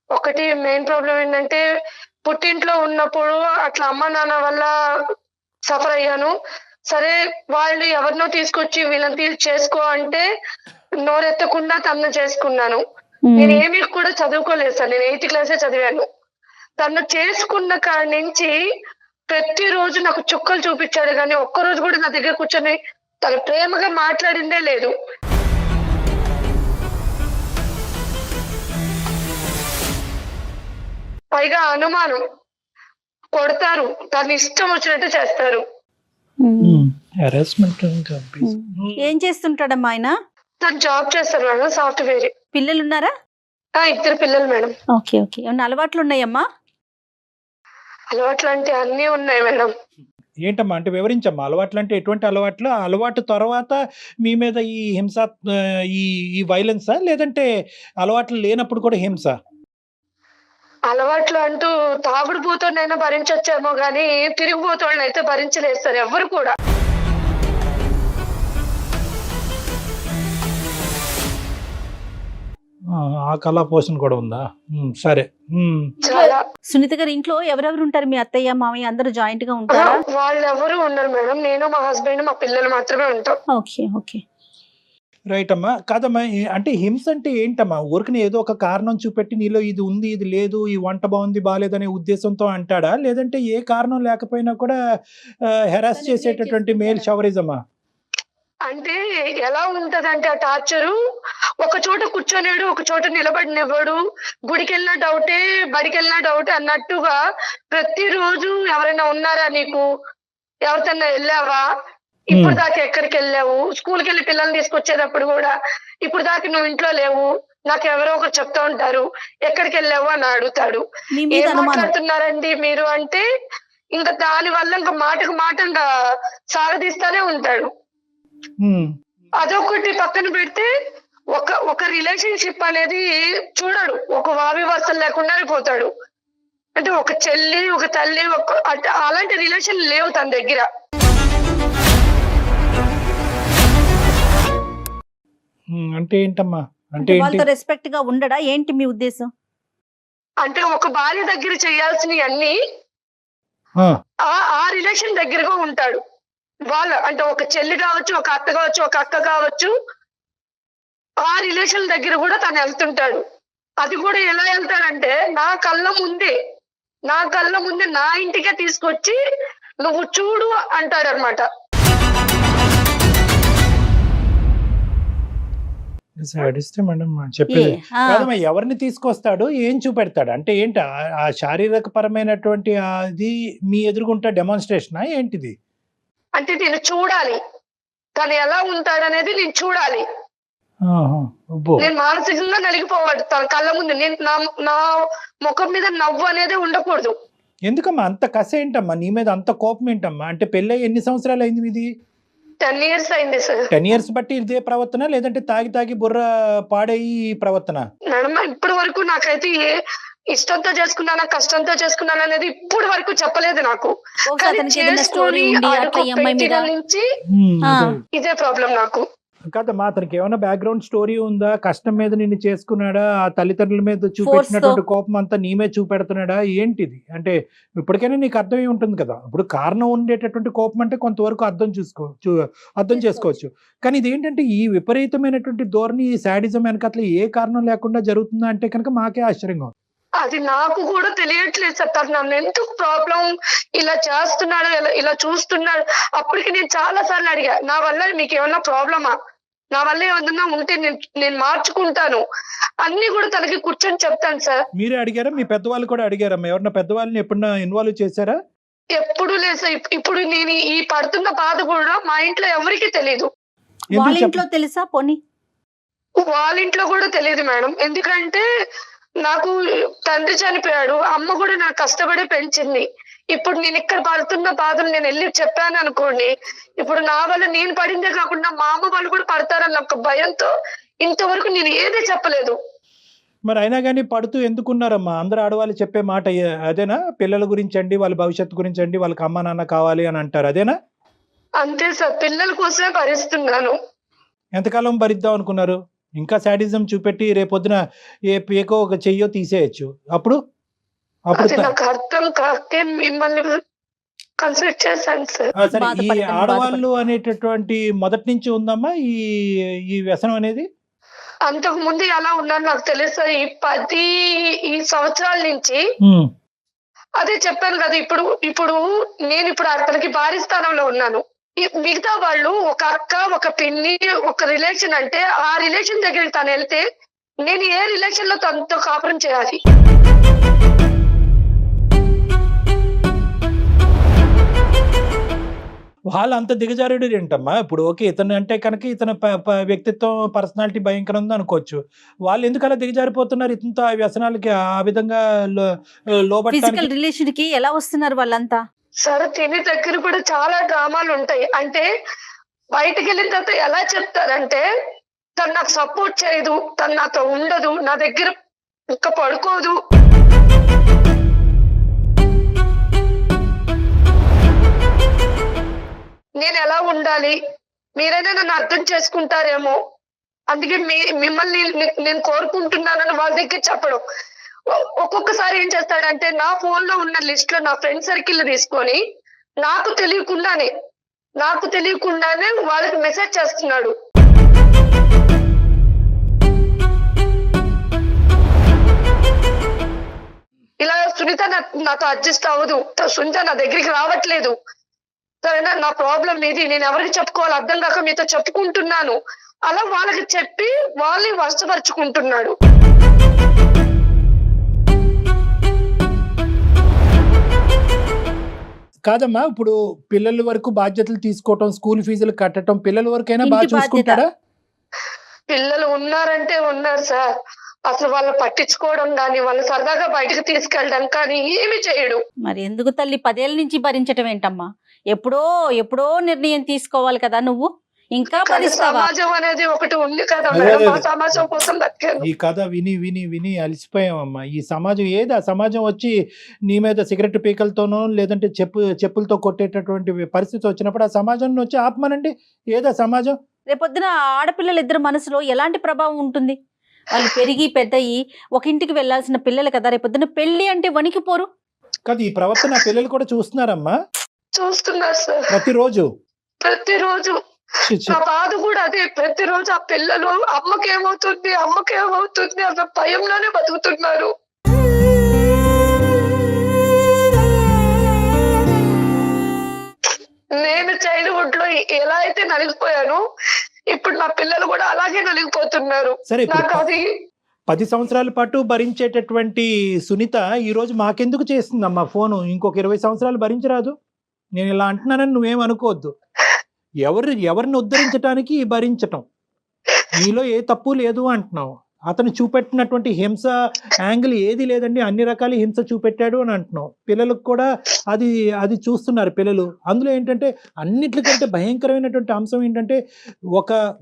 ఒకటి main problem ఏంటంటే పుట్టింట్లో ఉన్నప్పుడు అట్లా అమ్మ నాన్న వల్ల సఫర్ అయ్యాను. సరే వాళ్ళు ఎవరినో తీసుకొచ్చి వీళ్ళని చేసుకో అంటే నోరెత్తకుండా తనను చేసుకున్నాను. నేను ఏమీ కూడా చదువుకోలేదు సార్. నేను 8th క్లాసే చదివాను. తను చేసుకున్న కాడి నుంచి ప్రతిరోజు నాకు చుక్కలు చూపించాడు గానీ ఒక్కరోజు కూడా నా దగ్గర కూర్చొని తను ప్రేమగా మాట్లాడిందే లేదు. పైగా అనుమానం, కొడతారు, తన ఇష్టం వచ్చినట్టు చేస్తారు. ఏం చేస్తుంటాడమ్మా ఆయన? తను జాబ్ చేస్తారు మేడం, సాఫ్ట్వేర్. పిల్లలు ఉన్నారా? 2 పిల్లలు మేడం. Okay okay. ఏమన్నా అలవాట్లు ఉన్నాయమ్మా? అలవాట్లు అంటే అన్నీ ఉన్నాయి మేడం. ఏంటమ్మా అంటే వివరించమ్మా, అలవాట్లు అంటే ఎటువంటి అలవాట్లు? అలవాటు తర్వాత మీ మీద ఈ హింస, ఈ వైలెన్సా, లేదంటే అలవాట్లు లేనప్పుడు కూడా హింస? అలవాట్లు అంటూ తాగుడు పోతోనైనా భరించొచ్చేమో గానీ తిరిగిపోతోళ్ళని అయితే భరించలేదు సార్ ఎవరు కూడా. ఆ కళా పోషణ కూడా ఉందా? సరే. చాలా. సునీత గారి ఇంట్లో ఎవరెవరు ఉంటారు? మీ అత్తయ్య మామయ్య అందరూ జాయింట్ గా ఉంటారా? వాళ్ళు ఎవరు ఉండరు మేడం. నేను, మా హస్బెండ్, మా పిల్లలు మాత్రమే ఉంటాం. Okay okay. రైట్ అమ్మా. కాదమ్మా, అంటే హింస అంటే ఏంటమ్మా? ఊరికనే ఏదో ఒక కారణం చూపెట్టి నీలో ఇది ఉంది, ఇది లేదు, ఈ వంట బాగుంది బాగాలేదనే ఉద్దేశంతో అంటాడా, లేదంటే ఏ కారణం లేకపోయినా కూడా హెరాస్ చేసేటటువంటి మేల్ షవరిజమా? అంటే ఎలా ఉంటదంటే ఆ టార్చరు, ఒక చోట కూర్చోలేడు, ఒక చోట నిలబడినివ్వడు. గుడికి వెళ్ళినా డౌటే, బడికి వెళ్ళినా డౌటే అన్నట్టుగా ప్రతిరోజు ఎవరైనా ఉన్నారా నీకు, ఎవరితోన్నా వెళ్ళావా, ఇప్పుడు దాకా ఎక్కడికి వెళ్ళావు, స్కూల్కి వెళ్ళి పిల్లల్ని తీసుకొచ్చేటప్పుడు కూడా ఇప్పుడు దాకా నువ్వు ఇంట్లో లేవు, నాకు ఎవరో ఒకరు చెప్తా ఉంటారు ఎక్కడికి వెళ్ళావు అని అడుగుతాడు. ఏం మాట్లాడుతున్నారండి మీరు అంటే ఇంకా దాని వల్ల ఇంకా మాటకు మాట ఇంకా సాగదీస్తానే ఉంటాడు. అదొకటి పక్కన పెడితే ఒక రిలేషన్షిప్ అనేది చూడడు, ఒక వావివాసం లేకుండానే పోతాడు. అంటే ఒక చెల్లి, ఒక తల్లి, అలాంటి రిలేషన్ లేవు తన దగ్గర. అంటే ఏంటమ్మా? అంటే వాళ్ళతో రెస్పెక్ట్ గా ఉండడా ఏంటి మీ ఉద్దేశం? అంటే ఒక భార్య దగ్గర చేయాల్సినవి అన్ని ఆ రిలేషన్ దగ్గరగా ఉంటాడు. వాళ్ళు అంటే ఒక చెల్లి కావచ్చు, ఒక అత్త కావచ్చు, ఒక అక్క కావచ్చు, ఆ రిలేషన్ దగ్గర కూడా తను వెళ్తుంటాడు. అది కూడా ఎలా వెళ్తాడంటే నా కళ్ళ ముందే నా ఇంటికే తీసుకొచ్చి నువ్వు చూడు అంటాడు అనమాట. చెప్పేది కాదమ్మా, ఎవరిని తీసుకొస్తాడు, ఏం చూపెడతాడు అంటే ఏంటి? ఆ శారీరక పరమైనటువంటి అది మీ ఎదురుగుంటా డెమాన్స్ట్రేషనా ఏంటిది? అంటే నేను చూడాలి, తను ఎలా ఉంటాడనేది నేను చూడాలి. నేను మానసికంగా నలిగిపోవాలి తన కళ్ళ ముందు. నేను నా ముఖం మీద నవ్వు అనేది ఉండకూడదు. ఎందుకమ్మా అంత కసి ఏంటమ్మా నీ మీద, అంత కోపం ఏంటమ్మా? అంటే పెళ్ళి ఎన్ని సంవత్సరాలు అయింది మీది? 10 years అయింది సార్. 10 years బట్టి ఇదే ప్రవర్తన, లేదంటే తాగి బుర్ర పాడయి ప్రవర్తన? మేడం ఇప్పటి వరకు నాకైతే ఇష్టంతో చేసుకున్నానా కష్టంతో చేసుకున్నానా అనేది ఇప్పటి వరకు చెప్పలేదు నాకు. నుంచి ఇదే ప్రాబ్లం నాకు. కాదమ్మా, అతనికి ఏమైనా బ్యాక్గ్రౌండ్ స్టోరీ ఉందా? కష్టం మీద నిన్ను చేసుకున్నాడా? ఆ తల్లిదండ్రుల మీద చూపెట్టినటువంటి కోపం అంతా నీ మీద చూపెడుతున్నాడా? ఏంటిది అంటే ఇప్పటికైనా నీకు అర్థమై ఉంటుంది కదా. ఇప్పుడు కారణం ఉండేటటువంటి కోపం అంటే కొంతవరకు అర్థం చేసుకోవచ్చు. కానీ ఇది ఏంటంటే ఈ విపరీతమైనటువంటి ధోరణి, ఈ శాడిజం వెనకట్ల ఏ కారణం లేకుండా జరుగుతుందా అంటే కనుక మాకే ఆశ్చర్యంగా ఉంది. అది నాకు కూడా తెలియట్లేదు సార్. తను నన్ను ఎందుకు ప్రాబ్లం ఇలా చేస్తున్నాడు, ఇలా చూస్తున్నాడు. అప్పటికి నేను చాలా సార్లు అడిగా, నా వల్ల మీకు ఏమన్నా ప్రాబ్లమా, నా వల్ల ఏమన్నా ఉంటే నేను మార్చుకుంటాను అన్ని కూడా తనకి కూర్చొని చెప్తాను సార్. మీరే అడిగారా? మీ పెద్దవాళ్ళు కూడా అడిగారా? ఎవరన్నా పెద్దవాళ్ళని ఎప్పుడన్నా ఇన్వాల్వ్ చేశారా? ఎప్పుడు లేదు సార్. ఇప్పుడు నేను ఈ పడుతున్న బాధ కూడా మా ఇంట్లో ఎవరికి తెలియదు. వాళ్ళ ఇంట్లో తెలుసా? పోనీ వాళ్ళ ఇంట్లో కూడా తెలియదు మేడం. ఎందుకంటే నాకు తండ్రి చనిపోయాడు, అమ్మ కూడా నాకు కష్టపడి పెంచింది. ఇప్పుడు నేను ఇక్కడ పడుతున్న బాధలు నేను వెళ్ళి చెప్పాను అనుకోండి, ఇప్పుడు నా వల్ల నేను పడిందే కాకుండా మా అమ్మ వాళ్ళు కూడా పడతారన్న ఒక భయంతో ఇంతవరకు నేను ఏదే చెప్పలేదు. మరి అయినా కానీ పడుతూ ఎందుకున్నారమ్మా? అందరూ ఆడవాళ్ళు చెప్పే మాట అదేనా? పిల్లల గురించి అండి, వాళ్ళ భవిష్యత్తు గురించి అండి, వాళ్ళకి అమ్మ నాన్న కావాలి అని అంటారు, అదేనా? అంతే సార్, పిల్లల కోసమే భరిస్తున్నాను. ఎంతకాలం భరిద్దాం అనుకున్నారు? ఇంకా శాడిజం చూపెట్టి రేపొద్దున ఏ పేకో ఒక చెయ్యో తీసేయచ్చు. అప్పుడు అప్పుడు అది నాకు అర్థం కాకే మిమ్మల్ని కన్సల్ట్ చేశాను సార్. సరే, ఈ బాధపడకండి, ఆడవాళ్ళు అనేటటువంటి మొదటి నుంచి ఉందమ్మా ఈ ఈ వ్యసనం అనేది? అంతకు ముందు ఎలా ఉన్నాను నాకు తెలుసు సార్. ఈ సంవత్సరాల నుంచి అదే చెప్పాను కదా. ఇప్పుడు నేను అతనికి భారీ స్థానంలో ఉన్నాను. మిగతా వాళ్ళు ఒక అక్క, ఒక పిన్ని, ఒక రిలేషన్ అంటే ఆ రిలేషన్ దగ్గరికి తను వెళ్తే నేను ఏ రిలేషన్ లో తనతో కాపురం చేయాలి? వాళ్ళు అంత దిగజారుడు ఏంటమ్మా? ఇప్పుడు ఓకే, ఇతను అంటే కనుక ఇతను వ్యక్తిత్వం, పర్సనాలిటీ భయంకరం ఉంది అనుకోవచ్చు. వాళ్ళు ఎందుకు అలా దిగజారిపోతున్నారు ఇతనితో ఆ వ్యసనాలకి ఆ విధంగా లోబట్టానికి? ఫిజికల్ రిలేషన్ కి ఎలా వస్తున్నారు వాళ్ళంతా? సరే, తిని దగ్గర కూడా చాలా డ్రామాలు ఉంటాయి. అంటే బయటకు వెళ్ళిన తర్వాత ఎలా చెప్తారంటే తను నాకు సపోర్ట్ చేయదు, తను నాతో ఉండదు, నా దగ్గర ఇంకా పడుకోదు. నేను ఎలా ఉండాలి, మీరైనా నన్ను అర్థం చేసుకుంటారేమో, అందుకే మిమ్మల్ని నేను కోరుకుంటున్నానని వాళ్ళ దగ్గర చెప్పడం. ఒక్కొక్కసారి ఏం చేస్తాడంటే నా ఫోన్ లో ఉన్న లిస్ట్ లో నా ఫ్రెండ్ సర్కిల్ తీసుకొని నాకు తెలియకుండానే వాళ్ళకి మెసేజ్ చేస్తున్నాడు. ఇలా సునీత నాతో అడ్జస్ట్ అవ్వదు, సునీత నా దగ్గరికి రావట్లేదు, సరేనా, నా ప్రాబ్లం ఇది, నేను ఎవరికి చెప్పుకోవాలి అర్థం కాక మీతో చెప్పుకుంటున్నాను, అలా వాళ్ళకి చెప్పి వాళ్ళని వశపరుచుకుంటున్నాడు. కాదమ్మా, ఇప్పుడు పిల్లల వరకు బాధ్యతలు తీసుకోవటం, స్కూల్ ఫీజులు కట్టడం, పిల్లల వరకైనా బాగా ఇంటి బాధ్యత. చూసుకుంటాడా? పిల్లలు ఉన్నారంటే ఉన్నారు సార్, అసలు వాళ్ళు పట్టించుకోవడం కానీ వాళ్ళు సరదాగా బయటకు తీసుకెళ్ళడం కానీ ఏమి చేయడు. మరి ఎందుకు తల్లి 10 ఏళ్ళ నుంచి భరించటం ఏంటమ్మా? ఎప్పుడో నిర్ణయం తీసుకోవాలి కదా నువ్వు, ఇంకా కానీ భరిస్తావా? సమాజం అనేది ఒకటి ఉంది కదా అదే, మేడం, అదే. ఆ సమాజం కోసం బతికాను. ఈ కథ విని విని విని అలసిపోయామమ్మా. ఈ సమాజం ఏది? ఆ సమాజం వచ్చి నీ మీద సిగరెట్ పీకలతోనో లేదంటే చెప్పులతో కొట్టేటటువంటి పరిస్థితి వచ్చినప్పుడు ఆ సమాజం వచ్చి ఆపమనండి. ఏదా సమాజం? రేపొద్దున ఆడపిల్లలు ఇద్దరు మనసులో ఎలాంటి ప్రభావం ఉంటుంది? వాళ్ళు పెరిగి పెద్దయి ఒక ఇంటికి వెళ్లాల్సిన పిల్లలు కదా, రేపొద్దున పెళ్లి అంటే వణికిపోరు? కాదు, ఈ ప్రవర్తన పిల్లలు కూడా చూస్తున్నారమ్మా చూస్తున్నారు సార్ ప్రతిరోజు. ప్రతిరోజు. ఛీ, ఛీ. నా బాధ కూడా అదే, ప్రతిరోజు ఆ పిల్లలు అమ్మకేమవుతుంది అన్న భయంలోనే బతుకుతున్నారు. నేను చైల్డ్హుడ్ లో ఎలా అయితే నలిగిపోయాను, ఇప్పుడు నా పిల్లలు కూడా అలాగే నలిగిపోతున్నారు. సరే, ఇప్పుడు నాకు అది 10 సంవత్సరాల పాటు భరించేటటువంటి సునీత ఈ రోజు మాకెందుకు చేస్తుందమ్మా ఫోను? ఇంకొక 20 సంవత్సరాలు భరించరాదు? నేను ఇలా అంటున్నానని నువ్వేం అనుకోవద్దు. ఎవరిని ఉద్ధరించడానికి భరించటం, నీలో ఏ తప్పు లేదు అంటున్నావు. అతను చూపెట్టినటువంటి హింస యాంగిల్ ఏది లేదండి, అన్ని రకాల హింస చూపెట్టాడు అని అంటున్నావు. పిల్లలకు కూడా అది చూస్తున్నారు పిల్లలు. అందులో ఏంటంటే అన్నిటికంటే భయంకరమైనటువంటి అంశం ఏంటంటే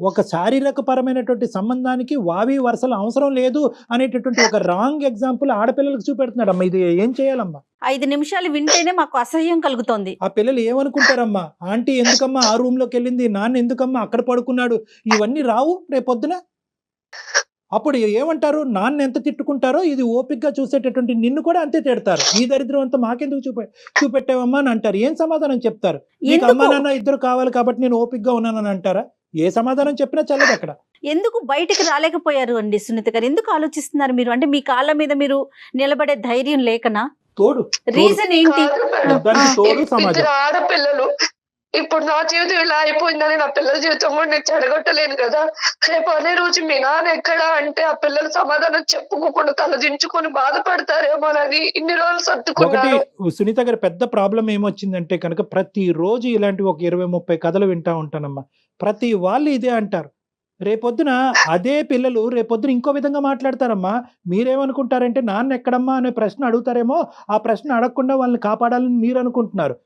ఒక శారీరక పరమైనటువంటి సంబంధానికి వావి వరుసలు అవసరం లేదు అనేటటువంటి ఒక రాంగ్ ఎగ్జాంపుల్ ఆడపిల్లలకు చూపెడుతున్నాడు. అమ్మా, ఇది ఏం చేయాలమ్మా? 5 నిమిషాలు వింటేనే మాకు అసహ్యం కలుగుతోంది. ఆ పిల్లలు ఏమనుకుంటారమ్మా? ఆంటీ ఎందుకమ్మా ఆ రూమ్ లోకి వెళ్ళింది, నాన్న ఎందుకమ్మా అక్కడ పడుకున్నాడు, ఇవన్నీ రావు రేపొద్దున. అప్పుడు ఏమంటారు? నాన్న ఎంత తిట్టుకుంటారో ఇది ఓపికగా చూసేటటువంటి నిన్ను కూడా అంతే తిడతారు. ఈ దరిద్రం అంతా మాకెందుకు చూపెట్టావమ్మా అని అంటారు. ఏం సమాధానం చెప్తారు? నీకు అమ్మా నాన్న ఇద్దరు కావాలి కాబట్టి నేను ఓపికగా ఉన్నానని అంటారా? ఏ సమాధానం చెప్పినా చల్లదు అక్కడ. ఎందుకు బయటికి రాలేకపోయారు అండి సునీత గారు? ఎందుకు ఆలోచిస్తున్నారు మీరు? అంటే మీ కాళ్ళ మీద మీరు నిలబడే ధైర్యం లేకనా? తోడు రీజన్ ఏంటి? దానికి తోడు సమాజం. ఇద్దరు ఆడపిల్లలు. ఇప్పుడు నా జీవితం ఇలా అయిపోయిందని నా పిల్లల జీవితం కూడా నేను చెడగొట్టలేను కదా. రేపు అనే రోజు మీ నాన్న ఎక్కడా అంటే ఆ పిల్లలు సమాధానం చెప్పుకోకుండా తలదించుకొని బాధపడతారేమోనని ఇన్ని రోజులు ఒకటి సర్దుకున్నాను. సునీత గారి పెద్ద ప్రాబ్లం ఏమొచ్చిందంటే కనుక ప్రతి రోజు ఇలాంటి ఒక 20-30 కథలు వింటా ఉంటానమ్మా. ప్రతి వాళ్ళు ఇదే అంటారు. రేపొద్దున అదే పిల్లలు రేపొద్దున ఇంకో విధంగా మాట్లాడతారమ్మా. మీరేమనుకుంటారంటే నాన్న ఎక్కడమ్మా అనే ప్రశ్న అడుగుతారేమో, ఆ ప్రశ్న అడగకుండా వాళ్ళని కాపాడాలని మీరు అనుకుంటున్నారు.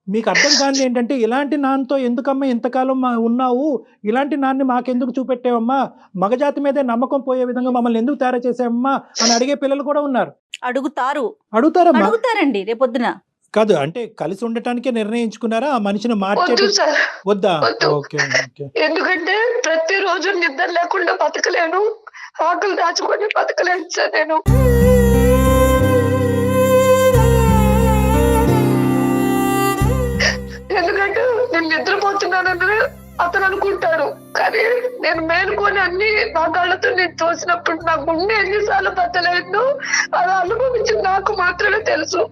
మీకు అర్థం కాని ఏంటంటే ఇలాంటి నాన్నతో ఎందుకమ్మా ఇంతకాలం ఉన్నావు, ఇలాంటి నాన్ని మాకెందుకు చూపెట్టావమ్మా, మగజాతి మీదే నమ్మకం పోయే విధంగా మమ్మల్ని ఎందుకు తయారు చేసావమ్మా అని అడిగే పిల్లలు కూడా ఉన్నారు. అడుగుతారండి రేపొద్దున. కాదు అంటే కలిసి ఉండటానికే నిర్ణయించుకున్నారా ఆ మనిషిని మార్చేట వద్దు సార్, వద్దా? వద్దు. ఓకే ఓకే ఎందుకంటే ప్రతిరోజు నిద్ర లేకుండా బతకలేను, ఆకలి దాచుకొని బతకలేను సార్ నేను. ఎందుకంటే నేను నిద్రపోతున్నానని అతను అనుకుంటాడు, కానీ నేను మేలుకొని అన్ని నా కళ్ళతో నేను చూసినప్పుడు నా గుండె ఎన్నిసార్లు బతలేదు అది అనుభవించింది నాకు మాత్రమే తెలుసు.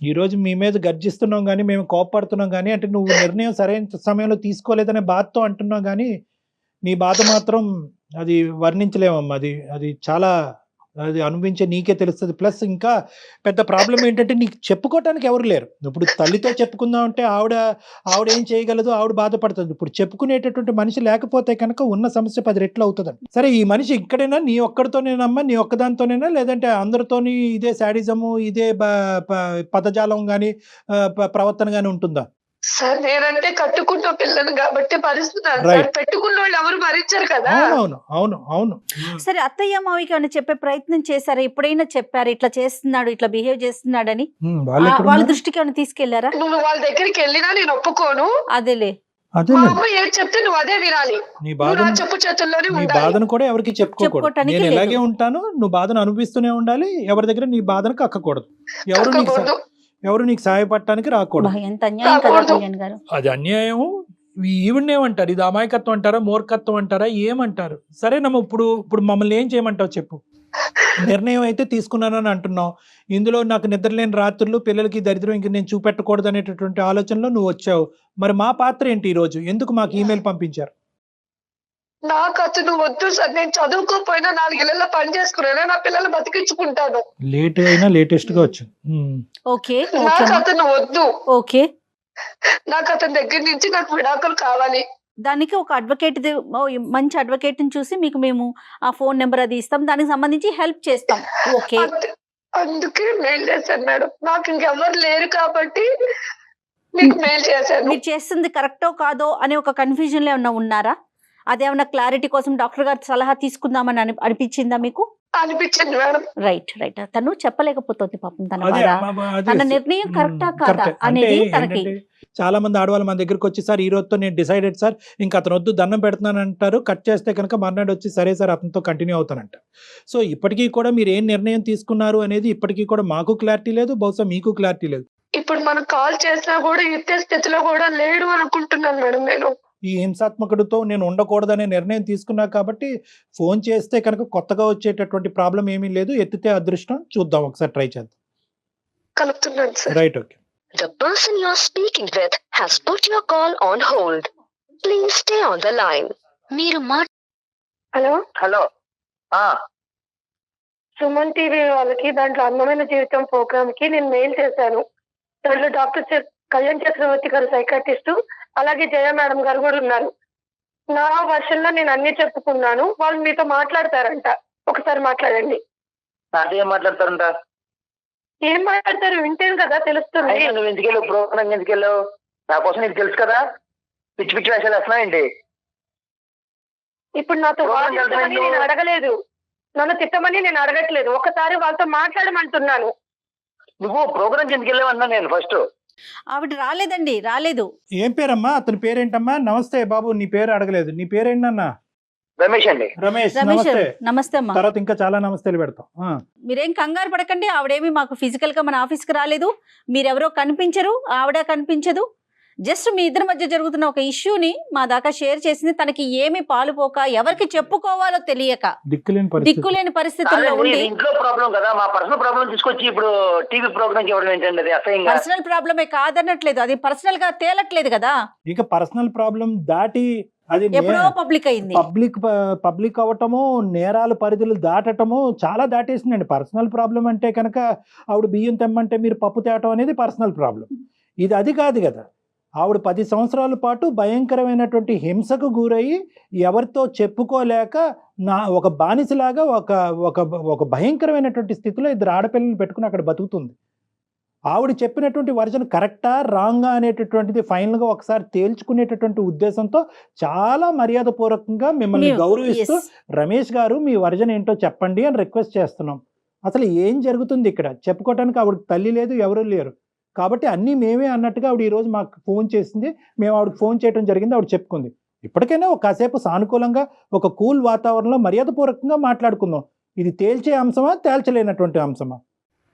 ఈ రోజు మీ మీద గర్జిస్తున్నాం కానీ మేము కోపపడుతున్నాం కానీ అంటే నువ్వు నిర్ణయం సరైన సమయంలో తీసుకోలేదనే బాధతో అంటున్నాం కానీ నీ బాధ మాత్రం అది వర్ణించలేమమ్మా. అది అది చాలా అది అనుభవించే నీకే తెలుస్తుంది. ప్లస్ ఇంకా పెద్ద ప్రాబ్లం ఏంటంటే నీకు చెప్పుకోవటానికి ఎవరు లేరు. ఇప్పుడు తల్లితో చెప్పుకుందాం అంటే ఆవిడ ఏం చేయగలదు, ఆవిడ బాధపడుతుంది. ఇప్పుడు చెప్పుకునేటటువంటి మనిషి లేకపోతే కనుక ఉన్న సమస్య 10 రెట్లు అవుతుందండి. సరే ఈ మనిషి ఇక్కడైనా నీ ఒక్కడితోనేనమ్మా, నీ ఒక్కదానితోనేనా లేదంటే అందరితోని ఇదే శాడిజము ఇదే పదజాలం కానీ ప్రవర్తన కానీ ఉంటుందా? సార్ నేనంటే కట్టుకున్న పిల్లను కాబట్టి భరిస్తున్నాను సార్, రైట్. పెట్టుకున్న వాళ్ళు ఎవరు భరించరు కదా. అవునవును అవును అవును సరే అత్తయ్య మావికి ఏమైనా చెప్పే ప్రయత్నం చేశారా? ఎప్పుడైనా చెప్పారు ఇట్లా చేస్తున్నాడు, ఇట్లా బిహేవ్ చేస్తున్నాడని? వాళ్ళు ఎక్కడ వాళ్ళ ఉన్నారు? దృష్టికి ఏమైనా తీసుకెళ్లారా? నువ్వు వాళ్ళ దగ్గరికి వెళ్ళినా నేను ఒప్పుకోను. అదేలే. మా అదేనండి అమ్మ ఏది చెప్తే నువ్వు అదే వినాలి. నీ నువ్వు బాధ నా చెప్పు చేతుల్లోనే నీ ఉండాలి. బాధను కూడా ఎవరికి చెప్పుకోకూడదు. చెప్పుకోవటానికి నేను లేదు. ఎలాగే ఉంటాను, నువ్వు బాధను అనుభవిస్తూనే ఉండాలి. ఎవరి దగ్గర నీ బాధను కక్కకూడదు. ఎవరు నీకు సహాయపడటానికి రాకూడదు. బా, ఎంత అన్యాయం కదా కళ్యాణ్ గారు. అది అన్యాయం. ఈవిడేమంటారు? ఇది అమాయకత్వం అంటారా, మూర్ఖత్వం అంటారా, ఏమంటారు? సరేనమ్మా, ఇప్పుడు మమ్మల్ని ఏం చేయమంటావు చెప్పు. నిర్ణయం అయితే తీసుకున్నానని అంటున్నావు. ఇందులో నాకు నిద్రలేని రాత్రులు, పిల్లలకి దరిద్రం ఇంక నేను చూపెట్టకూడదు అనేటటువంటి ఆలోచనలో నువ్వు వచ్చావు. మరి మా పాత్ర ఏంటి ఈ రోజు? ఎందుకు మాకు ఈమెయిల్ పంపించారు? నాకు అతను వద్దు సార్, నేను చదువుకోపోయినా 4 ఏళ్ళలో పని చేసుకున్నా నా పిల్లలు బతికించుకుంటాను. లేట్ అయినా లేటెస్ట్ గా వచ్చింది. ఓకే నాకు అతను వద్దు. ఓకే. నాకు అతని దగ్గర నుంచి నాకు విడాకులు కావాలి. దానికి ఒక అడ్వకేట్, మంచి అడ్వకేట్ ని చూసి మీకు మేము ఆ ఫోన్ నెంబర్ అది ఇస్తాం, దానికి సంబంధించి హెల్ప్ చేస్తాం. ఓకే. అందుకే మెయిల్ చేశాను మేడం, నాకు ఇంకెవరు లేరు కాబట్టి మీకు మెయిల్ చేశాను. మీరు చేస్తుంది కరెక్టో కాదో అనే ఒక కన్ఫ్యూజన్ లో ఏమన్నా ఉన్నారా? అదేమన్నా క్లారిటీ కోసం డాక్టర్ గారి సలహా తీసుకుందామని అనిపించిందా మీకు? అనిపించింది మేడం. Right right. తను చెప్పలేకపోతుంది పాపం తన బాధ. తన నిర్ణయం కరెక్టా కాదా అనేది తనకి. చాలా మంది ఆడవాళ్ళు మన దగ్గరకు వచ్చి సార్ ఈ రోజుతో నేను డిసైడెడ్ సార్, ఇంకా అతను వద్దు దండం పెడుతున్నాను అంటారు. కట్ చేస్తే కనుక మర్నాడు వచ్చి సరే సార్ అతనితో కంటిన్యూ అవుతానంట. సో ఇప్పటికీ కూడా మీరు ఏం నిర్ణయం తీసుకున్నారు అనేది ఇప్పటికీ కూడా మాకు క్లారిటీ లేదు, బహుశా మీకు క్లారిటీ లేదు. ఇప్పుడు మనం కాల్ చేసినా కూడా ఎత్తే స్థితిలో కూడా లేడు అనుకుంటున్నాను మేడం. నేను ఈ హింసాత్మకుడితో నేను ఉండకూడదనే నిర్ణయం తీసుకున్నా కాబట్టి ఫోన్ చేస్తే కనుక కొత్తగా వచ్చేటటువంటి ప్రాబ్లం ఏమీ లేదు. ఎత్తితే అదృష్టం. చూద్దాం, ఒకసారి ట్రై చేద్దాం. కలుపుతున్నాను sir. Right, okay. The person you're speaking with has put your call on hold. Please stay on the line. మీరు హలో హలో. సుమన్ టీవీ వాళ్ళకి దాంట్లో అందమైన జీవితం ప్రోగ్రామ్ కి నేను మెయిల్ చేశాను. దాంట్లో డాక్టర్ కళ్యాణ్ చక్రవర్తి గారు సైకాట్రిస్ట్, అలాగే జయ మేడం గారు కూడా ఉన్నారు. నా వర్షన్ లో నేను అన్ని చెప్పుకున్నాను. వాళ్ళు మీతో మాట్లాడతారంట, ఒకసారి మాట్లాడండి. నాతో ఏం మాట్లాడతారంట? ఏం మాట్లాడతారు వింటేను కదా తెలుస్తుంది. అయినా నువ్వు ఎందుకు వెళ్ళావు? ప్రోగ్రామ్ ఎందుకు వెళ్ళావు? నా కోసం నీకు తెలుసు కదా. పిచ్చి పిచ్చి వేషాలు వేస్తున్నావు ఏంటి? ఇప్పుడు నాతో వాదించమని నేను అడగలేదు, నన్ను తిట్టమని నేను అడగట్లేదు. ఒకసారి వాళ్ళతో మాట్లాడమంటున్నాను. నువ్వు ప్రోగ్రామ్ ఎందుకు వెళ్ళావు అన్నా నేను ఫస్ట్. ఆవిడ రాలేదండి, రాలేదు. ఏం పేరమ్మా? అతని పేరేంటమ్మా? నమస్తే బాబు, నీ పేరు అడగలేదు. నీ పేరేంటన్నా? రమేష్ అండి. రమేష్, రమేష్ నమస్తే. నమస్తే అమ్మా. తర్వాత ఇంకా చాలా నమస్తేలు పెడతాం. మీరేం కంగారు పడకండి. ఆవిడేమి మాకు ఫిజికల్ గా మన ఆఫీస్ కి రాలేదు. మీరెవరో కనిపించరు, ఆవిడ కనిపించదు. జస్ట్ మీ ఇద్దరి మధ్య జరుగుతున్న ఒక ఇష్యూని మా దాకా షేర్ చేసింది. తనకి ఏమి పాలుపోక, ఎవరికి చెప్పుకోవాలో తెలియక, దిక్కులేని పరిస్థితుల్లో ఉండి. ఇంట్లో ప్రాబ్లం కదా, మా పర్సనల్ ప్రాబ్లం తీసుకొచ్చి ఇప్పుడు టీవీ ప్రోగ్రామ్ ఇవ్వడం ఏంటండి? అది అసహ్యంగా. పర్సనల్ ప్రాబ్లమే కాదనట్లేదు, అది పర్సనల్ గా తేలట్లేదు కదా. ఇక పర్సనల్ ప్రాబ్లం దాటి అది ఎప్పుడో పబ్లిక్ అయింది. పబ్లిక్ అవటము, నేరాల పరిధులు దాటటము చాలా దాటేసిందండి. పర్సనల్ ప్రాబ్లం అంటే కనుక ఆవిడ బియ్యం తెమ్మంటే మీరు పప్పు తేవటం అనేది పర్సనల్ ప్రాబ్లం. ఇది అది కాదు కదా. ఆవిడ 10 సంవత్సరాల పాటు భయంకరమైనటువంటి హింసకు గురయ్యి ఎవరితో చెప్పుకోలేక ఒక బానిసలాగా ఒక భయంకరమైనటువంటి స్థితిలో 2 ఆడపిల్లలు పెట్టుకుని అక్కడ బతుకుతుంది. ఆవిడ చెప్పినటువంటి వర్జన్ కరెక్టా రాంగా అనేటటువంటిది ఫైనల్గా ఒకసారి తేల్చుకునేటటువంటి ఉద్దేశంతో చాలా మర్యాదపూర్వకంగా మిమ్మల్ని గౌరవిస్తూ రమేష్ గారు మీ వర్జన్ ఏంటో చెప్పండి అని రిక్వెస్ట్ చేస్తున్నాం. అసలు ఏం జరుగుతుంది ఇక్కడ చెప్పుకోవడానికి ఆవిడ తల్లి లేదు, ఎవరు లేరు. కాబట్టి అన్నీ మేమే అన్నట్టుగా ఆవిడ ఈరోజు మాకు ఫోన్ చేసింది, మేము ఆవిడకి ఫోన్ చేయడం జరిగింది, ఆవిడ చెప్పుకుంది. ఇప్పటికైనా ఒక కాసేపు సానుకూలంగా ఒక కూల్ వాతావరణంలో మర్యాదపూర్వకంగా మాట్లాడుకుందాం. ఇది తేల్చే అంశమా, తేల్చలేనటువంటి అంశమా?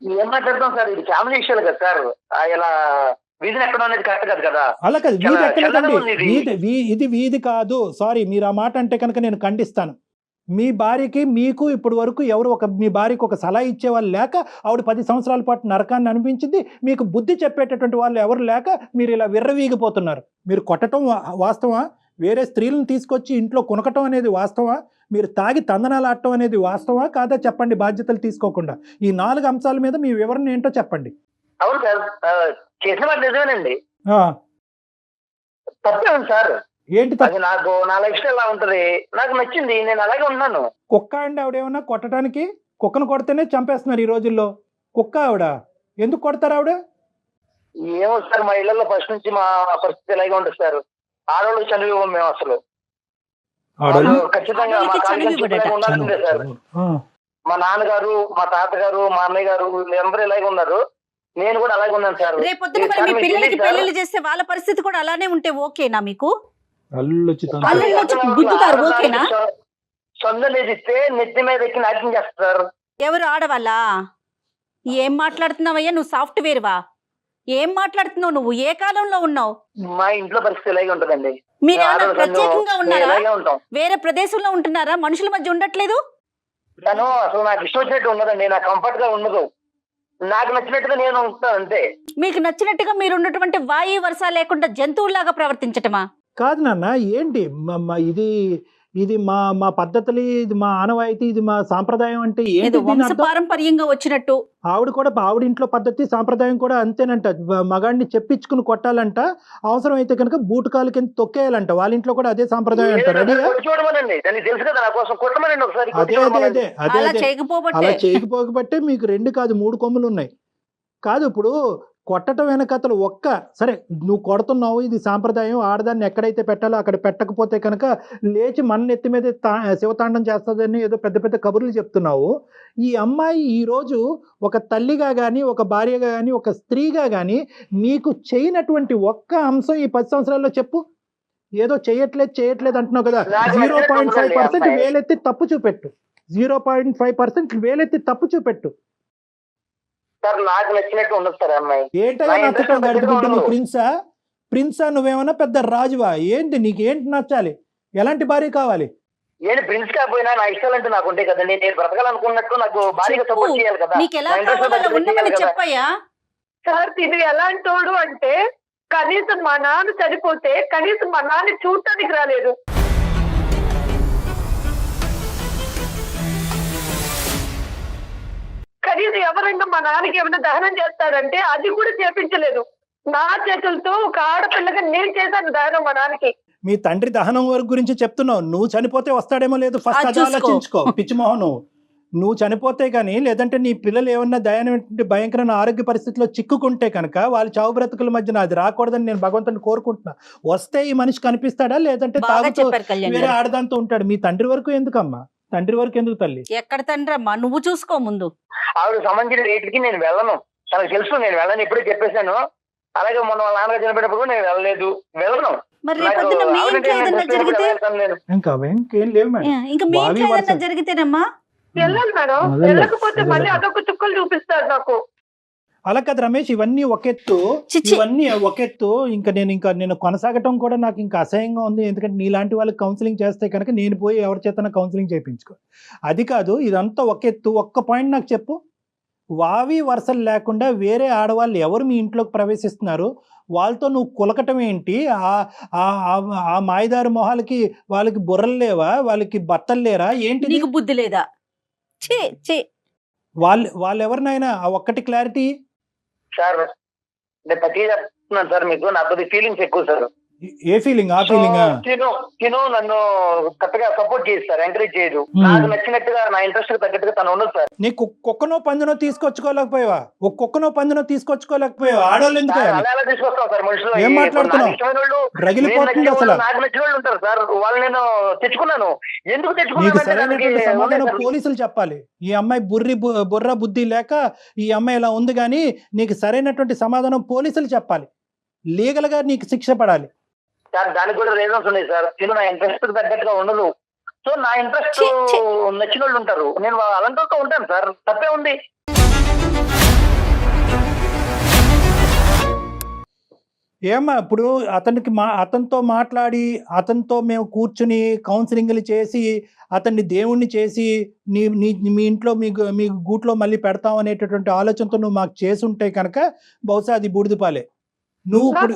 ఏం మాట్లాడతాం సార్, ఇది ఫ్యామిలీ విషయాలు కదా సార్. ఇలా వీధిని ఎక్కడ అనేది కరెక్ట్ కాదు కదా. అలా కాదు, వీధి చాలా ఎక్కలేదండి, ఉంది ఇది. ఇది వీధి కాదు. సారీ, మీరు ఆ మాట అంటే కనుక నేను ఖండిస్తాను. మీ భార్యకి మీకు ఇప్పటి వరకు ఎవరు మీ భార్యకి ఒక సలహా ఇచ్చేవాళ్ళు లేక ఆవిడ 10 సంవత్సరాల పాటు నరకాన్ని అనిపించింది. మీకు బుద్ధి చెప్పేటటువంటి వాళ్ళు ఎవరు లేక మీరు ఇలా విర్రవీగిపోతున్నారు. మీరు కొట్టడం వాస్తవా? వేరే స్త్రీలను తీసుకొచ్చి ఇంట్లో కొనకటం అనేది వాస్తవా? మీరు తాగి తందనాలు ఆడటం అనేది వాస్తవా కాదా చెప్పండి, బాధ్యతలు తీసుకోకుండా. ఈ 4 అంశాల మీద మీ వివరణ ఏంటో చెప్పండి. అవును సార్, చేసిన మాట నిజమేనండి. తప్పే ఉంది సార్. ఏంటి అది నాకు నా లైఫ్ స్టైల్ ఎలా ఉంటది, నాకు నచ్చింది, నేను అలాగే ఉన్నాను. కుక్క అండి ఆవిడేమన్నా కొట్టడానికి? కుక్కను కొడితేనే చంపేస్తున్నారు ఈ రోజుల్లో. కుక్క ఆవిడ, ఎందుకు కొడతారు ఆవిడ? ఏమో సార్, మా ఇళ్లలో ఫస్ట్ నుంచి మా పరిస్థితి ఇలాగే ఉంటుంది సార్. ఆడవాళ్ళు చనిపోయాం మేము అసలు. ఖచ్చితంగా మా కాలేజీ ఉండాల్సిందే సార్. మా నాన్నగారు, మా తాతగారు, మా అన్నయ్య గారు వీళ్ళందరూ ఇలాగే ఉన్నారు. నేను కూడా అలాగే ఉన్నాను సార్. రేపొద్దున మరి మీ పిల్లలకి పెళ్లిళ్ళు చేస్తే వాళ్ళ పరిస్థితి కూడా అలానే ఉంటే ఓకేనా మీకు? సొందలేది ఇస్తే నెత్తి మీద ఎక్కి నాట్యం చేస్తారు. ఎవరు ఆడవాళ్ళా? ఏం మాట్లాడుతున్నావయ్యా నువ్వు? సాఫ్ట్వేర్ వా? ఏం మాట్లాడుతున్నావు నువ్వు? ఏ కాలంలో ఉన్నావు? మా ఇంట్లో పరిస్థితి ఇలాగే ఉంటదండి. మీరు ప్రత్యేకంగా ఉన్నారా? వేరే ప్రదేశంలో ఉంటున్నారా? మనుషుల మధ్య ఉండట్లేదు? తను అసలు నాకు ఇష్టం వచ్చినట్టు ఉండదండి, నాకు కంఫర్ట్ గా ఉండదు. నాకు నచ్చినట్టుగా నేను ఉంటాను అంతే. మీకు నచ్చినట్టుగా మీరు ఉన్నటువంటి వాయు వర్ష లేకుండా జంతువులాగా ప్రవర్తించటమా? కాదు నాన్న, ఏంటి ఇది మా పద్ధతులు, ఇది మా ఆనవాయితీ, ఇది మా సాంప్రదాయం అంటే ఏంటి? పారంపర్యంగా వచ్చినట్టు ఆవిడ కూడా ఆవిడ ఇంట్లో పద్ధతి సాంప్రదాయం కూడా అంతేనంట. మగాడిని చెప్పించుకుని కొట్టాలంట, అవసరం అయితే కనుక బూటకాలు కింద తొక్కేయాలంట. వాళ్ళ ఇంట్లో కూడా అదే సాంప్రదాయం అంటారు. అదే అలా చేయకపోబట్టే మీకు 2 కాదు 3 కొమ్ములు ఉన్నాయి. కాదు, ఇప్పుడు కొట్టడం వెనకతలు సరే నువ్వు కొడుతున్నావు, ఇది సాంప్రదాయం, ఆడదాన్ని ఎక్కడైతే పెట్టాలో అక్కడ పెట్టకపోతే కనుక లేచి మన ఎత్తి మీద శివతాండం చేస్తుందని ఏదో పెద్ద పెద్ద కబుర్లు చెప్తున్నావు. ఈ అమ్మాయి ఈరోజు ఒక తల్లిగా కానీ, ఒక భార్యగా కానీ, ఒక స్త్రీగా కానీ మీకు చేయనటువంటి ఒక్క అంశం ఈ 10 సంవత్సరాల్లో చెప్పు. ఏదో చేయట్లేదు అంటున్నావు కదా. 0.5% వేలెత్తి తప్పు చూపెట్టు. 0.5% వేలెత్తి తప్పు చూపెట్టు. సార్ నాకు నచ్చినట్టు ఉండదు సార్ అమ్మాయి. ఏంటో నచ్చటం గడిపిగుడ్డు? నువ్వు ప్రిన్సా? నువ్వేమన్నా పెద్ద రాజువా? ఏంటి నీకేంటి నచ్చాలి? ఎలాంటి భార్య కావాలి? నేను ప్రిన్స్ కాకపోయినా నా ఇష్టాలు అంటే నాకు ఉంటాయి కదండి. నేను బ్రతకాలనుకున్నట్టు నాకు భార్యగా సపోర్ట్ చేయాలి కదా. చెప్పయ్యా సార్, ఇది ఎలాంటోడు అంటే కనీసం మా నాన్న చనిపోతే కనీసం మా నాన్న చూడటానికి రాలేదు. కనీసం ఎవరైనా మా నాన్నకి ఏమైనా దహనం చేస్తాడంటే అది కూడా చేపించలేదు. నా చేతులతో ఒక ఆడపిల్లగా నేను చేశాను దహనం మా నాన్నకి. మీ తండ్రి దహనం వరకు గురించి చెప్తున్నావు. నువ్వు చనిపోతే వస్తాడేమో లేదు, ఫస్ట్ అది ఆలోచించుకో. పిచ్చిమోహన్, నువ్వు చనిపోతే కానీ, లేదంటే నీ పిల్లలు ఏమన్నా భయంకరమైన ఆరోగ్య పరిస్థితిలో చిక్కుకుంటే కనుక వాళ్ళ చావు బ్రతుకుల మధ్యన అది రాకూడదని నేను భగవంతుని కోరుకుంటున్నా. వస్తే ఈ మనిషి కనిపిస్తాడా, లేదంటే తాగుతూ వేరే ఆడదాంతో ఉంటాడు. మీ తండ్రి వరకు ఎందుకమ్మా? తండ్రి వరకు ఎందుకు తల్లి? ఎక్కడ తండ్రి అమ్మా? నువ్వు చూసుకో ముందు. ఆవిడ సంబంధించిన రేట్లకి నేను వెళ్ళను, తనకు తెలుసు నేను వెళ్ళను, ఎప్పుడే చెప్పేశాను. అలాగే మొన్న వాళ్ళ నాన్నగారు చనిపోయినప్పుడు నేను వెళ్ళను. మరి రేపొద్దున మీ ఇంట్లో ఏదన్నా జరిగితే? ఇంకా మీ ఇంట్లో ఏదన్నా జరిగితేనమ్మా వెళ్ళాలి మేడం. వెళ్ళకపోతే మళ్ళీ అదొక చుక్కలు చూపిస్తారు నాకు. అలా కదా రమేష్, ఇవన్నీ ఒకెత్తు. ఇంకా నేను కొనసాగటం కూడా నాకు ఇంకా అసహ్యంగా ఉంది. ఎందుకంటే నీలాంటి వాళ్ళకి కౌన్సిలింగ్ చేస్తే కనుక నేను పోయి ఎవరి చేతన కౌన్సిలింగ్ చేయించుకో. అది కాదు, ఇదంతా ఒకెత్తు. ఒక్క పాయింట్ నాకు చెప్పు. వావి వరుసలు లేకుండా వేరే ఆడవాళ్ళు ఎవరు మీ ఇంట్లోకి ప్రవేశిస్తున్నారు? వాళ్ళతో నువ్వు కులకటం ఏంటి? ఆ మాయదారు మొహాలకి వాళ్ళకి బుర్రలు లేవా? వాళ్ళకి భర్తలు లేరా ఏంటి? నీకు బుద్ధి లేదా? వాళ్ళు ఎవరినైనా ఆ ఒక్కటి క్లారిటీ సార్. నేను ప్రతి చెప్తున్నాను సార్ మీకు, నాకు ఫీలింగ్స్ ఎక్కువ సార్. ఏ ఫీలింగ్? ఆ ఫీలింగ్ తిను నన్ను కరెక్ట్గా సపోర్ట్ చేయదు సార్, ఎంకరేజ్ చేయదు. నాకు నచ్చినట్టుగా నా ఇంట్రెస్ట్ తగ్గట్టుగా తను ఉండదు సార్. నీకు కుక్కనో పందునో తీసుకొచ్చుకోలేకపోయావా? ఒక కుక్కనో పందునో తీసుకొచ్చుకోలేకపోయావా? ఆడవాళ్ళు ఎందుకు అలా తీసుకొస్తాం సార్ మనుషులు. ఏం మాట్లాడుతున్నావు? రగిలిపోతుంది అసలు. నాకు నచ్చిన వాళ్ళు ఉంటారు సార్, వాళ్ళు నేను తెచ్చుకున్నాను. ఎందుకు నీకు సరైనటువంటి తెచ్చుకున్నాను? సమాధానం పోలీసులు చెప్పాలి. ఈ అమ్మాయి బుర్ర బుద్ధి లేక ఈ అమ్మాయి ఇలా ఉంది, కానీ నీకు సరైనటువంటి సమాధానం పోలీసులు చెప్పాలి. లీగల్ గా నీకు శిక్ష పడాలి సార్. దానికి కూడా రీజన్స్ ఉన్నాయి సార్. తిను నా ఇంట్రెస్ట్ తగ్గట్టుగా ఉండదు. సో నా ఇంట్రెస్ట్ నచ్చిన వాళ్ళు ఉంటారు, నేను అలాంటి ఉంటాను సార్. తప్పే ఉంది. ఏమ్మా ఇప్పుడు అతనితో మాట్లాడి అతనితో మేము కూర్చుని కౌన్సిలింగ్లు చేసి అతన్ని దేవుణ్ణి చేసి మీ ఇంట్లో మీ గూట్లో మళ్ళీ పెడతాం అనేటటువంటి ఆలోచనతో నువ్వు మాకు చేసి ఉంటే కనుక బహుశా అది బూడిదపాలే. నువ్వు ఇప్పుడు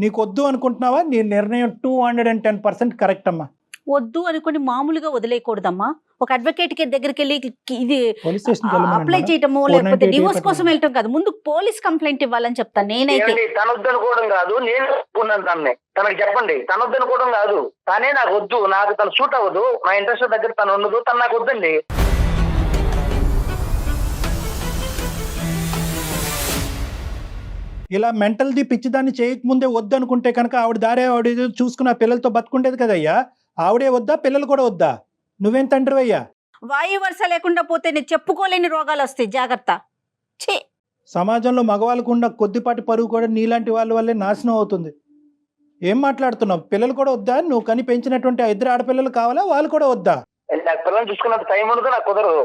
నీకు వద్దు అనుకుంటున్నావా? నీ నిర్ణయం 210% కరెక్ట్ అమ్మా. వద్దు అనుకుని మామూలుగా వదిలేయకూడదమ్మా. ఒక అడ్వకేట్ కి దగ్గరికి వెళ్ళి ఇది పోలీస్ స్టేషన్ అప్లై చేయటము, లేకపోతే డివోర్స్ కోసం వెళ్ళటం కాదు, ముందు పోలీస్ కంప్లైంట్ ఇవ్వాలని చెప్తాను నేనైతే. తనొద్దనుకోవడం కాదు, నేను ఒప్పుకున్నాను తనని. తనకు చెప్పండి, తనొద్దనుకోవడం కాదు, తనే నాకు వద్దు, నాకు తను సూట్ అవ్వదు, నా ఇంట్రెస్ట్ దగ్గర తను ఉండదు, తను నాకు వద్దండి. ఇలా మెంటల్ది పిచ్చిదాన్ని చేయకముందే వద్దు అనుకుంటే కనుక ఆవిడ దారే ఆవిడ చూసుకున్న పిల్లలతో బతుకుండేది కదయ్యా. ఆవిడే వద్దా, పిల్లలు కూడా వద్దా? నువ్వేం తండ్రి అయ్యా? వాయు వరుస లేకుండా పోతే నేను చెప్పుకోలేని రోగాలు వస్తాయి, జాగ్రత్త. సమాజంలో మగవాళ్ళకు ఉన్న కొద్దిపాటి పరువు కూడా నీలాంటి వాళ్ళ వల్లే నాశనం అవుతుంది. ఏం మాట్లాడుతున్నావు? పిల్లలు కూడా వద్దా? నువ్వు కని పెంచినటువంటి 2 ఆడపిల్లలు కావాలా? వాళ్ళు కూడా వద్దా? నాకు పిల్లలు చూసుకున్నంత టైం ఉండదు, నాకు కుదరదు.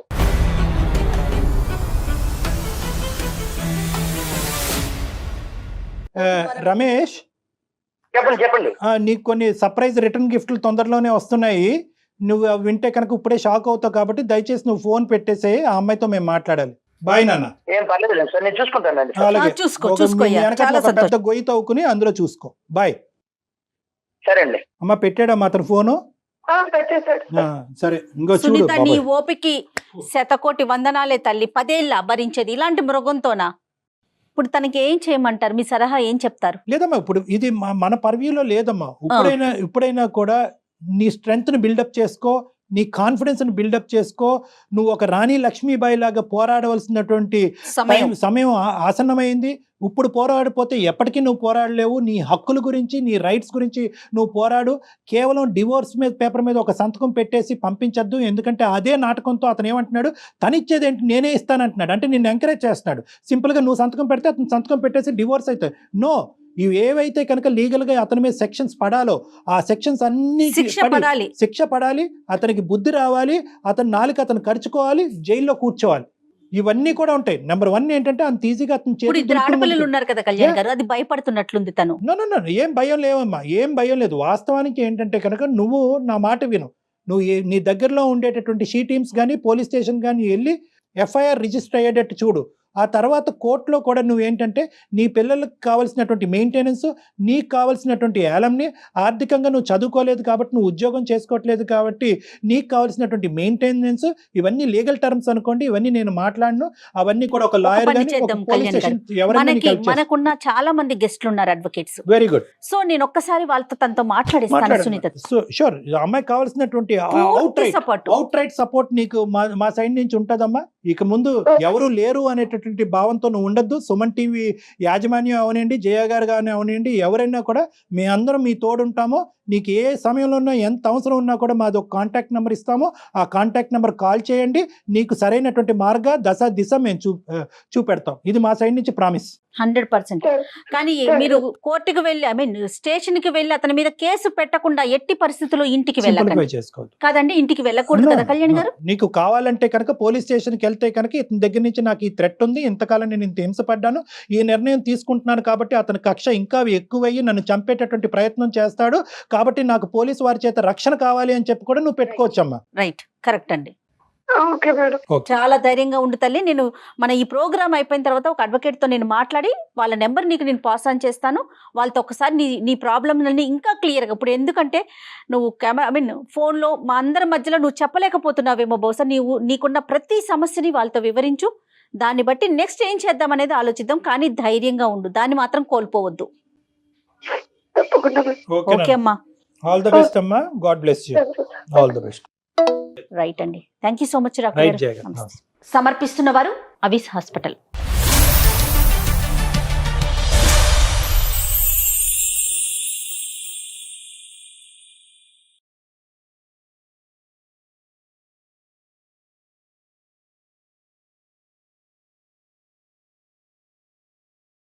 రమేష్, చెప్పండి. నీకు కొన్ని సర్ప్రైజ్ రిటర్న్ గిఫ్ట్లు తొందరలోనే వస్తున్నాయి. నువ్వు వింటే కనుక ఇప్పుడే షాక్ అవుతావు, కాబట్టి దయచేసి నువ్వు ఫోన్ పెట్టేసే, ఆ అమ్మాయితో మేము మాట్లాడాలి. బాయ్ నాన్న. ఏం పర్లేదు సార్, నేను చూసుకుంటానండి. పెద్ద గొయ్యి తవ్వుకుని అందులో చూసుకో. బాయ్. సరే అండి. అమ్మ పెట్టాడమ్మా అతను ఫోను. సరే, ఇంకో సునీత, నీ ఓపికి శతకోటి వందనాలే తల్లి. 10 ఏళ్ళ భరించేది ఇలాంటి మృగంతోనా? ఇప్పుడు తనకి ఏం చేయమంటారు? మీ సలహా ఏం చెప్తారు? లేదమ్మా, ఇప్పుడు ఇది మన పర్వ్యూలో లేదమ్మా. ఇప్పుడైనా కూడా నీ స్ట్రెంగ్త్ ని బిల్డప్ చేసుకో, నీ కాన్ఫిడెన్స్ ని బిల్డప్ చేసుకో. నువ్వు ఒక రాణి లక్ష్మీబాయి లాగా పోరాడవలసినటువంటి సమయం ఆసన్నమైంది. ఇప్పుడు పోరాడిపోతే ఎప్పటికీ నువ్వు పోరాడలేవు. నీ హక్కుల గురించి, నీ రైట్స్ గురించి నువ్వు పోరాడు. కేవలం డివోర్స్ పేపర్ మీద ఒక సంతకం పెట్టేసి పంపించద్దు. ఎందుకంటే అదే నాటకంతో అతను ఏమంటున్నాడు, తనిచ్చేది ఏంటి, నేనే ఇస్తానంటున్నాడు. అంటే నిన్ను ఎంకరేజ్ చేస్తున్నాడు. సింపుల్గా నువ్వు సంతకం పెడితే అతను సంతకం పెట్టేసి డివోర్స్ అవుతాయి. నో, ఇవి ఏవైతే కనుక లీగల్గా అతని మీద సెక్షన్స్ పడాలో ఆ సెక్షన్స్ అన్ని శిక్ష పడాలి. అతనికి బుద్ధి రావాలి, అతని నాలుక అతను ఖర్చుకోవాలి, జైల్లో కూర్చోవాలి. ఇవన్నీ కూడా ఉంటాయి. నెంబర్ 1 ఏంటంటే అంత ఈజీగా అతను ఆడపిల్లలు ఉన్నారు కదా కళ్యాణ్ గారు, అది భయపడుతున్నట్లుంది తను. నో, ఏం భయం లేవమ్మా, ఏం భయం లేదు. వాస్తవానికి ఏంటంటే కనుక నువ్వు నా మాట విను. నువ్వు నీ దగ్గరలో ఉండేటటువంటి షీ టీమ్స్ కానీ పోలీస్ స్టేషన్ కానీ వెళ్ళి ఎఫ్ఐఆర్ రిజిస్టర్ అయ్యేటట్టు చూడు. ఆ తర్వాత కోర్టులో కూడా నువ్వు ఏంటంటే నీ పిల్లలకు కావాల్సినటువంటి మెయింటెనెన్స్, నీకు కావాల్సినటువంటి ఏలంని, ఆర్థికంగా నువ్వు చదువుకోలేదు కాబట్టి, నువ్వు ఉద్యోగం చేసుకోవట్లేదు కాబట్టి నీకు కావాల్సినటువంటి మెయింటెనెన్స్, ఇవన్నీ లీగల్ టర్మ్స్ అనుకోండి. ఇవన్నీ నేను మాట్లాడను. అవన్నీ కూడా ఒక లాయర్ మనకున్న చాలా మంది గెస్ట్లు ఉన్నారు, అడ్వకేట్స్. Very good. సో నేను ఒక్కసారి వాళ్ళతో తనతో మాట్లాడిస్తాను సునీత. షూర్. అమ్మాయికి కావాల్సినటువంటి అవుట్ రైట్ సపోర్ట్ నీకు మా సైడ్ నుంచి ఉంటుందమ్మా. ఇక ముందు ఎవరు లేరు అనేటటువంటి భావంతో నువ్వు ఉండద్దు. సుమన్ టీవీ యాజమాన్యం అవనండి, జయ గారు కానీ అవనండి, ఎవరైనా కూడా మీ అందరం మీ తోడుంటామో. నీకు ఏ సమయంలో ఉన్నా, ఎంత అవసరం ఉన్నా కూడా మాది ఒక కాంటాక్ట్ నెంబర్ ఇస్తాము. ఆ కాంటాక్ట్ నెంబర్ కాల్ చేయండి. నీకు సరైనటువంటి దిశ మేము చూపెడతాం. ఇది మా సైడ్ నుంచి ప్రామిస్. 100%. కానీ మీరు కోర్టుకు వెళ్ళి, స్టేషన్ కి వెళ్ళి అతని మీద కేసు పెట్టకుండా ఎట్టి పరిస్థితుల్లో ఇంటికి వెళ్ళకండి. కాదండి, ఇంటికి వెళ్ళకూడదు కదా కళ్యాణ్ గారు. నీకు కావాలంటే కనుక పోలీస్ స్టేషన్ కి వెళ్తే కనుక ఇతని దగ్గర నుంచి నాకు ఈ థ్రెట్ ఉంది, ఇంతకాలం నేను ఇంత హింసపడ్డాను, ఈ నిర్ణయం తీసుకుంటున్నాను కాబట్టి అతని కక్ష ఇంకా ఎక్కువయ్యి నన్ను చంపేటటువంటి ప్రయత్నం చేస్తాడు కాబట్టి నాకు పోలీసు వారి చేత రక్షణ కావాలి అని చెప్పి కూడా నువ్వు పెట్టుకోవచ్చమ్మా. రైట్, కరెక్ట్ అండి. చాలా ధైర్యంగా ఉండు తల్లి. నేను మన ఈ ప్రోగ్రామ్ అయిపోయిన తర్వాత ఒక అడ్వకేట్ తో నేను మాట్లాడి వాళ్ళ నెంబర్ నీకు నేను పాస్ ఆన్ చేస్తాను. వాళ్ళతో ఒకసారి నీ ప్రాబ్లమ్ని ఇంకా క్లియర్గా, ఇప్పుడు ఎందుకంటే నువ్వు ఫోన్లో మా అందరి మధ్యలో నువ్వు చెప్పలేకపోతున్నావేమో, బహుశా నీకున్న ప్రతి సమస్యని వాళ్ళతో వివరించు. దాన్ని బట్టి నెక్స్ట్ ఏం చేద్దాం అనేది ఆలోచిద్దాం. కానీ ధైర్యంగా ఉండు, దాన్ని మాత్రం కోల్పోవద్దు. తప్పకుండా ఓకే ఓకే అమ్మా. ఆల్ ద బెస్ట్ అమ్మా, god bless you, all the best. Right అండి, thank you so much doctor right గారు. జయగారు. నమస్తే. సమర్పిస్తున్న వారు అవిస్ హాస్పిటల్.